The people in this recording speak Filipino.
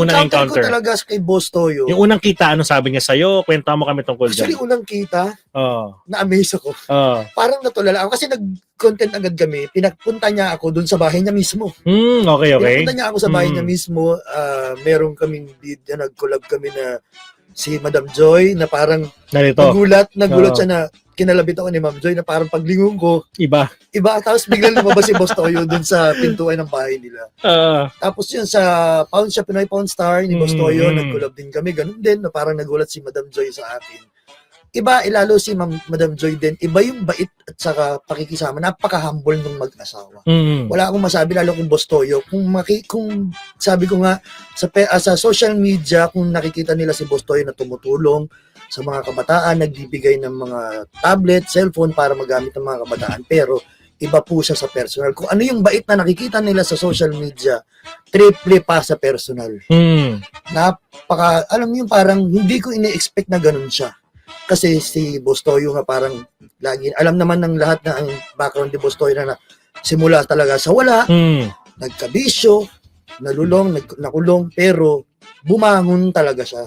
unang encounter. ko talaga kay Boss Toyo. Yung unang kita, ano sabi niya sa'yo? Kwento mo kami tungkol dyan. Actually, unang kita, Oo. na-amaze ako. Oo. Parang natulala ako kasi nag-content agad kami. Pinapunta niya ako dun sa bahay niya mismo. Okay. Pinapunta niya ako sa bahay niya mismo. Meron kaming video, nag-collab kami na si Madam Joy na parang nagulat siya na kinalabit ako ni Ma'am Joy na parang paglingon ko, iba. Tapos biglang lumabas si Boss Toyo dun sa pintuan ng bahay nila. Tapos yun sa Pound Shop Pinoy Pound Star ni Boss Toyo, nag-collab din kami. Ganun din, na parang nagulat si Madam Joy sa akin. Iba, ilalo si Madam Joy din. Iba yung bait at saka pakikisama. Napaka-humble ng mag-asawa. Wala akong masabi, lalo kung Boss Toyo. Kung sabi ko nga, sa social media, kung nakikita nila si Boss Toyo na tumutulong sa mga kabataan, nagbibigay ng mga tablet, cellphone para magamit ng mga kabataan. Pero iba po siya sa personal. Kung ano yung bait na nakikita nila sa social media, triple pa sa personal. Alam mo yung parang hindi ko ini-expect na ganun siya. Kasi si Boss Toyo nga parang lagi, alam naman ng lahat na ang background ni Boss Toyo na simula talaga sa wala, nagkabisyo, nalulong, nakulong, pero bumangon talaga siya.